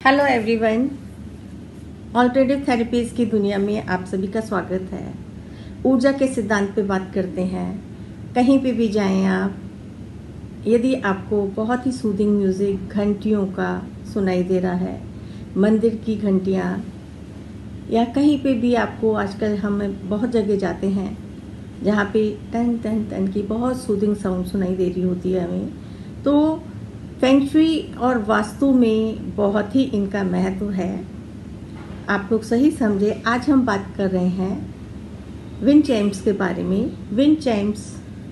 Hello everyone, alternative therapies की दुनिया में आप सभी का स्वागत है। ऊर्जा के सिद्धांत पे बात करते हैं। कहीं पे भी जाएं आप, यदि आपको बहुत ही सूदिंग म्यूज़िक घंटियों का सुनाई दे रहा है, मंदिर की घंटियाँ, या कहीं पे भी आपको, आजकल हम बहुत जगह जाते हैं जहाँ पे टन टन टन की बहुत सूदिंग साउंड सुनाई दे रही होती है हमें, तो फेंग शुई और वास्तु में बहुत ही इनका महत्व है। आप लोग सही समझे। आज हम बात कर रहे हैं विंड चाइम्स के बारे में। विंड चाइम्स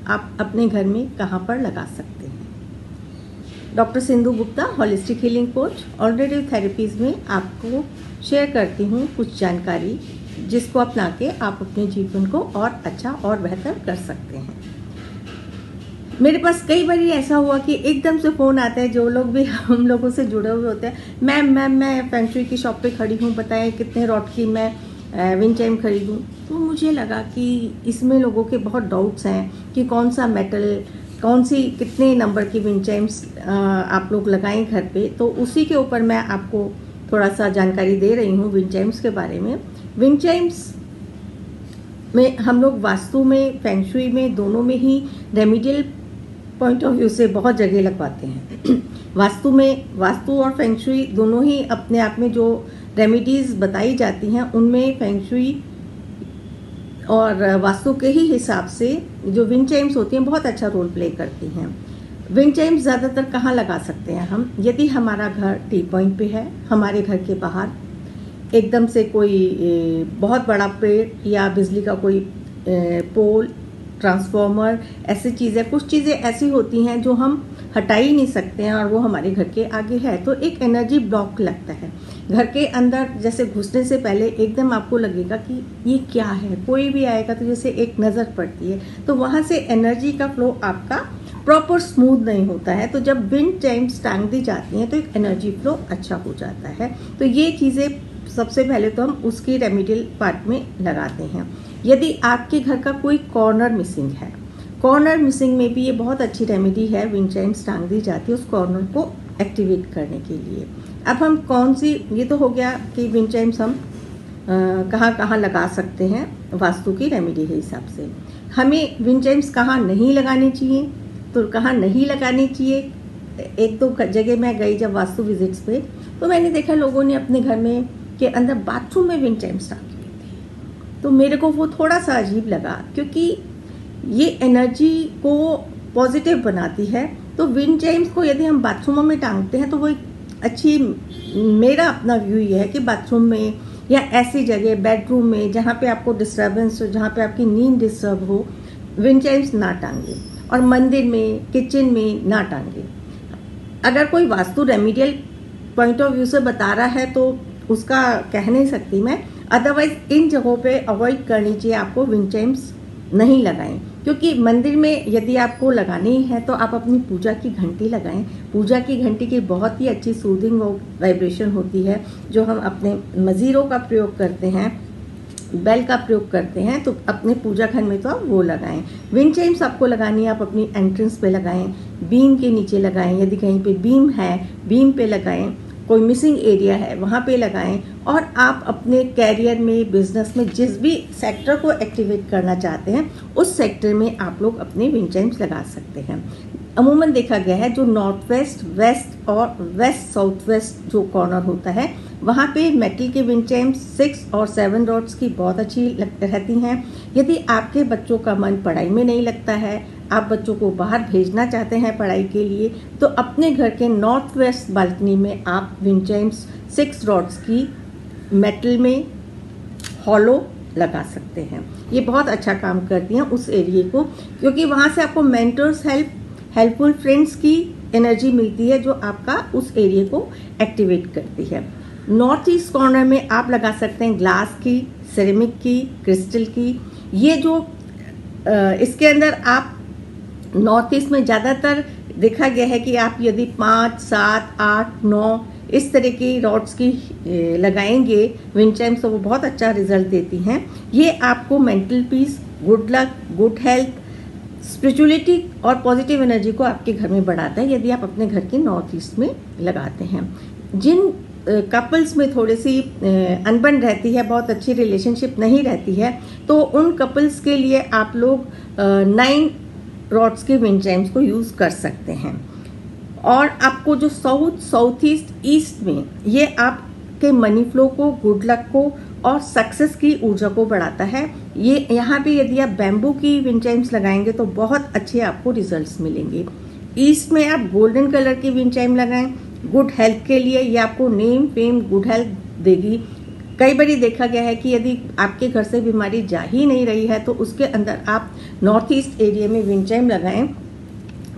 आप अपने घर में कहाँ पर लगा सकते हैं। Doctor Sindhu Gupta, holistic healing coach, alternative therapies में आपको शेयर करती हूँ कुछ जानकारी, जिसको अपना के आप अपने जीवन को और अच्छा और बेहतर कर सकते हैं। मेरे पास कई बार ऐसा हुआ कि एकदम से फ़ोन आता है, जो लोग भी हम लोगों से जुड़े हुए होते हैं, मैम मैं फेंग शुई की शॉप पे खड़ी हूँ, बताएं कितने रॉड की मैं विंड चाइम खरीदूँ। तो मुझे लगा कि इसमें लोगों के बहुत डाउट्स हैं कि कौन सा मेटल, कौन सी कितने नंबर की विंड चाइम्स आप लोग लगाएं घर पे। तो उसी के ऊपर मैं आपको थोड़ा सा जानकारी दे रही हूँ विंड चाइम्स के बारे में। विंड चाइम्स में हम लोग वास्तु में, फेंग शुई में, दोनों में ही रेमेडियल पॉइंट ऑफ व्यू से बहुत जगह लगवाते हैं। वास्तु और फेंग शुई दोनों ही अपने आप में जो रेमेडीज बताई जाती हैं, उनमें फेंग शुई और वास्तु के ही हिसाब से जो विंड चाइम्स होती हैं बहुत अच्छा रोल प्ले करती हैं। विंड चाइम्स ज़्यादातर कहाँ लगा सकते हैं हम? यदि हमारा घर टी पॉइंट पे है, हमारे घर के बाहर एकदम से कोई बहुत बड़ा पेड़ या बिजली का कोई पोल, ट्रांसफॉर्मर, ऐसी चीज़ें, कुछ चीज़ें ऐसी होती हैं जो हम हटा ही नहीं सकते हैं और वो हमारे घर के आगे है, तो एक एनर्जी ब्लॉक लगता है घर के अंदर। जैसे घुसने से पहले एकदम आपको लगेगा कि ये क्या है, कोई भी आएगा तो जैसे एक नज़र पड़ती है, तो वहाँ से एनर्जी का फ्लो आपका प्रॉपर स्मूथ नहीं होता है। तो जब विंड चाइम्स टांग दी जाती हैं तो एक एनर्जी फ्लो अच्छा हो जाता है। तो ये चीज़ें सबसे पहले तो हम उसकी रेमेडियल पार्ट में लगाते हैं। यदि आपके घर का कोई कॉर्नर मिसिंग है, कॉर्नर मिसिंग में भी ये बहुत अच्छी रेमेडी है, विंड चाइम्स टांग दी जाती है उस कॉर्नर को एक्टिवेट करने के लिए। अब हम कौन सी, ये तो हो गया कि विंड चाइम्स हम कहाँ कहाँ लगा सकते हैं वास्तु की रेमेडी के हिसाब से। हमें विंड चाइम्स कहाँ नहीं लगानी चाहिए, तो कहाँ नहीं लगानी चाहिए, एक दो जगह मैं गई जब वास्तु विजिट्स पे, तो मैंने देखा लोगों ने अपने घर में के अंदर बाथरूम में विंड चाइम्स टांगी हुई थी। तो मेरे को वो थोड़ा सा अजीब लगा, क्योंकि ये एनर्जी को पॉजिटिव बनाती है। तो विंड चाइम्स को यदि हम बाथरूमों में टांगते हैं तो वो एक अच्छी, मेरा अपना व्यू ये है कि बाथरूम में या ऐसी जगह, बेडरूम में, जहाँ पे आपको डिस्टर्बेंस हो, जहाँ पे आपकी नींद डिस्टर्ब हो, विंड चाइम्स ना टांगे। और मंदिर में, किचन में ना टांगे। अगर कोई vastu remedial point of view से बता रहा है तो उसका कह नहीं सकती मैं, अदरवाइज इन जगहों पे अवॉइड करनी चाहिए आपको विंड चाइम्स नहीं लगाएं। क्योंकि मंदिर में यदि आपको लगानी है तो आप अपनी पूजा की घंटी लगाएं। पूजा की घंटी की बहुत ही अच्छी सूदिंग वाइब्रेशन होती है, जो हम अपने मजीरों का प्रयोग करते हैं, बेल का प्रयोग करते हैं, तो अपने पूजा घर में तो आप वो लगाएं। विंड चाइम्स आपको लगानी है, आप अपनी एंट्रेंस पे लगाएं, बीम के नीचे लगाएं, यदि कहीं पे बीम है बीम पे लगाएं, कोई मिसिंग एरिया है वहाँ पे लगाएं। और आप अपने कैरियर में, बिजनेस में, जिस भी सेक्टर को एक्टिवेट करना चाहते हैं उस सेक्टर में आप लोग अपने विंड चाइम्स लगा सकते हैं। अमूमन देखा गया है जो नॉर्थ वेस्ट, वेस्ट और वेस्ट साउथ वेस्ट जो कॉर्नर होता है, वहाँ पे मेटल के विंड चाइम्स 6 और 7 रॉड्स की बहुत अच्छी रहती हैं। यदि आपके बच्चों का मन पढ़ाई में नहीं लगता है, आप बच्चों को बाहर भेजना चाहते हैं पढ़ाई के लिए, तो अपने घर के नॉर्थ वेस्ट बालकनी में आप विंड चाइम्स 6 रॉड्स की मेटल में हॉलो लगा सकते हैं। ये बहुत अच्छा काम करती हैं उस एरिए को, क्योंकि वहाँ से आपको मेंटर्स हेल्पफुल फ्रेंड्स की एनर्जी मिलती है, जो आपका उस एरिया को एक्टिवेट करती है। नॉर्थ ईस्ट कॉर्नर में आप लगा सकते हैं ग्लास की, सिरेमिक की, क्रिस्टल की। ये जो इसके अंदर आप नॉर्थ ईस्ट में ज़्यादातर देखा गया है कि आप यदि 5, 7, 8, 9 इस तरह की रॉड्स की लगाएंगे विंड चाइम्स, तो वो बहुत अच्छा रिजल्ट देती हैं। ये आपको mental peace, good luck, good health, spirituality और पॉजिटिव एनर्जी को आपके घर में बढ़ाता है, यदि आप अपने घर के नॉर्थ ईस्ट में लगाते हैं। जिन कपल्स में थोड़ी सी अनबन रहती है, बहुत अच्छी रिलेशनशिप नहीं रहती है, तो उन कपल्स के लिए आप लोग 9 रॉड्स के विंड चाइम्स को यूज़ कर सकते हैं। और आपको जो साउथ ईस्ट में ये आपके मनी फ्लो को, गुड लक को और सक्सेस की ऊर्जा को बढ़ाता है। ये यहाँ पे यदि आप बैम्बू की विंड चाइम्स लगाएंगे तो बहुत अच्छे आपको रिजल्ट्स मिलेंगे। ईस्ट में आप गोल्डन कलर की विंड चाइम लगाएं गुड हेल्थ के लिए, ये आपको नेम फेम गुड हेल्थ देगी। कई बार देखा गया है कि यदि आपके घर से बीमारी जा ही नहीं रही है तो उसके अंदर आप नॉर्थ ईस्ट एरिया में विंड चाइम लगाएं,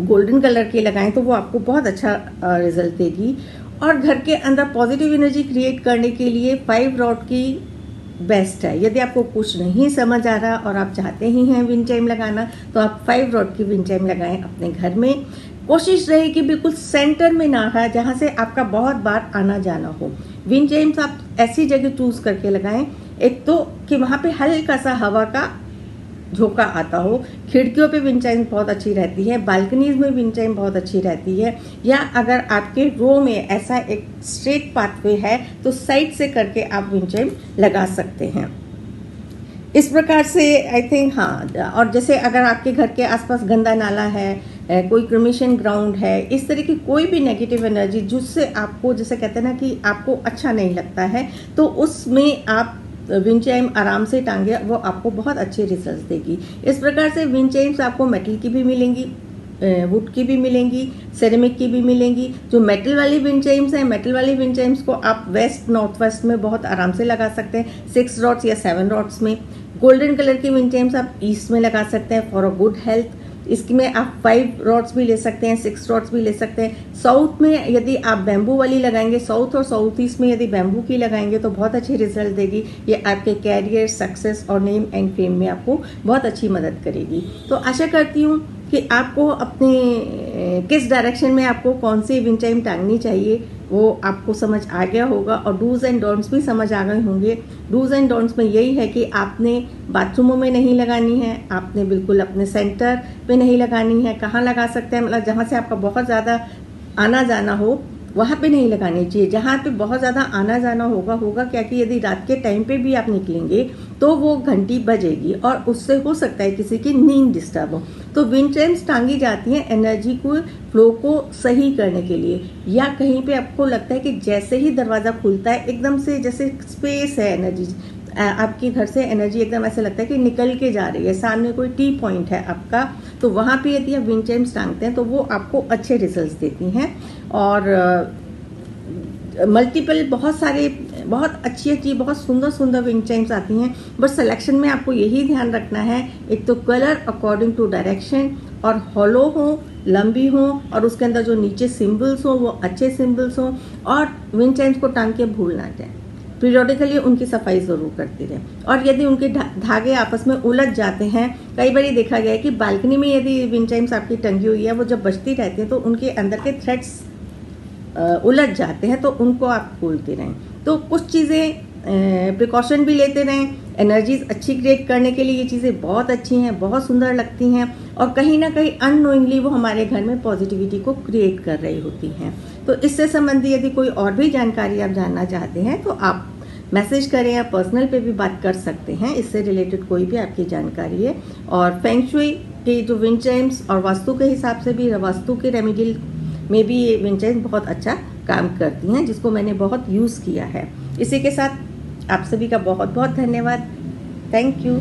गोल्डन कलर की लगाएं, तो वो आपको बहुत अच्छा रिजल्ट देगी। और घर के अंदर पॉजिटिव एनर्जी क्रिएट करने के लिए 5 रॉड की बेस्ट है। यदि आपको कुछ नहीं समझ आ रहा और आप चाहते ही हैं विंड चाइम लगाना, तो आप 5 रॉड की विंड चाइम लगाएं अपने घर में। कोशिश रहे कि बिल्कुल सेंटर में ना है, जहां से आपका बहुत बार आना जाना हो। विंड चाइम्स आप ऐसी जगह चूज करके लगाएं, एक तो कि वहां पे हल्का सा हवा का झोंका आता हो। खिड़कियों पे विंड चाइम बहुत अच्छी रहती है, बालकनीज में विंड चाइम बहुत अच्छी रहती है, या अगर आपके रो में ऐसा एक स्ट्रेट पाथवे है तो साइड से करके आप विंड चाइम लगा सकते हैं। इस प्रकार से आई थिंक हाँ। और जैसे अगर आपके घर के आसपास गंदा नाला है, कोई क्रिमेशन ग्राउंड है, इस तरह की कोई भी नेगेटिव एनर्जी जिससे आपको, जैसे कहते हैं ना कि आपको अच्छा नहीं लगता है, तो उसमें आप विंड चाइम आराम से टांगे, वो आपको बहुत अच्छे रिजल्ट्स देगी। इस प्रकार से विंड चाइम्स आपको मेटल की भी मिलेंगी, वुड की भी मिलेंगी, सेरेमिक की भी मिलेंगी। जो मेटल वाली विंड चाइम्स हैं, मेटल वाली विंड चाइम्स को आप वेस्ट नॉर्थ वेस्ट में बहुत आराम से लगा सकते हैं, 6 रॉड्स या 7 रॉड्स में। गोल्डन कलर की विंड चाइम्स आप ईस्ट में लगा सकते हैं फॉर अ गुड हेल्थ। इसमें आप 5 रॉड्स भी ले सकते हैं, 6 रॉड्स भी ले सकते हैं। साउथ में यदि आप बैम्बू वाली लगाएंगे, साउथ और साउथ ईस्ट में यदि बैम्बू की लगाएंगे तो बहुत अच्छे रिजल्ट देगी। ये आपके कैरियर, सक्सेस और नेम एंड फेम में आपको बहुत अच्छी मदद करेगी। तो आशा करती हूँ कि आपको अपने किस डायरेक्शन में आपको कौन सी विंड चाइम टांगनी चाहिए वो आपको समझ आ गया होगा, और डूज एंड डोंट्स भी समझ आ गए होंगे। डूज एंड डोंट्स में यही है कि आपने बाथरूमों में नहीं लगानी है, आपने बिल्कुल अपने सेंटर पे नहीं लगानी है। कहाँ लगा सकते हैं, मतलब जहाँ से आपका बहुत ज़्यादा आना जाना हो वहाँ पे नहीं लगानी चाहिए। जहाँ पे बहुत ज़्यादा आना जाना होगा क्या कि यदि रात के टाइम पे भी आप निकलेंगे तो वो घंटी बजेगी और उससे हो सकता है किसी की नींद डिस्टर्ब हो। तो विंड चाइम्स टांगी जाती हैं एनर्जी को, फ्लो को सही करने के लिए, या कहीं पे आपको लगता है कि जैसे ही दरवाज़ा खुलता है एकदम से जैसे स्पेस है, एनर्जी आपके घर से एनर्जी एकदम ऐसे लगता है कि निकल के जा रही है, सामने कोई टी पॉइंट है आपका, तो वहाँ पे यदि आप विंड चाइम्स टांगते हैं तो वो आपको अच्छे रिजल्ट्स देती हैं। और मल्टीपल बहुत सारे बहुत अच्छी बहुत सुंदर विंड चाइम्स आती हैं। बस सिलेक्शन में आपको यही ध्यान रखना है, एक तो कलर अकॉर्डिंग टू डायरेक्शन, और हॉलो हो, लंबी हो, और उसके अंदर जो नीचे सिंबल्स हो वो अच्छे सिंबल्स हो, और विंड चाइम्स को टांग के भूल ना जाए। पीरियोडिकली उनकी सफाई जरूर करती रहे। और यदि उनके धागे आपस में उलझ जाते हैं, कई बार देखा गया है कि बालकनी में यदि विंड चाइम्स आपकी टंगी हुई है, वो जब बजती रहती है तो उनके अंदर के थ्रेड्स उलझ जाते हैं, तो उनको आप खोलते रहें। तो कुछ चीज़ें प्रिकॉशन भी लेते रहें। एनर्जीज अच्छी क्रिएट करने के लिए ये चीज़ें बहुत अच्छी हैं, बहुत सुंदर लगती हैं, और कहीं ना कहीं अननोइंगली वो हमारे घर में पॉजिटिविटी को क्रिएट कर रही होती हैं। तो इससे संबंधी यदि कोई और भी जानकारी आप जानना चाहते हैं तो आप मैसेज करें या पर्सनल पे भी बात कर सकते हैं, इससे रिलेटेड कोई भी आपकी जानकारी है। और फेंग शुई के जो विंड चाइम्स और वास्तु के हिसाब से भी, वास्तु के रेमेडियल में भी ये विंड चाइम्स बहुत अच्छा काम करती हैं, जिसको मैंने बहुत यूज़ किया है। इसी के साथ आप सभी का बहुत बहुत धन्यवाद। Thank you.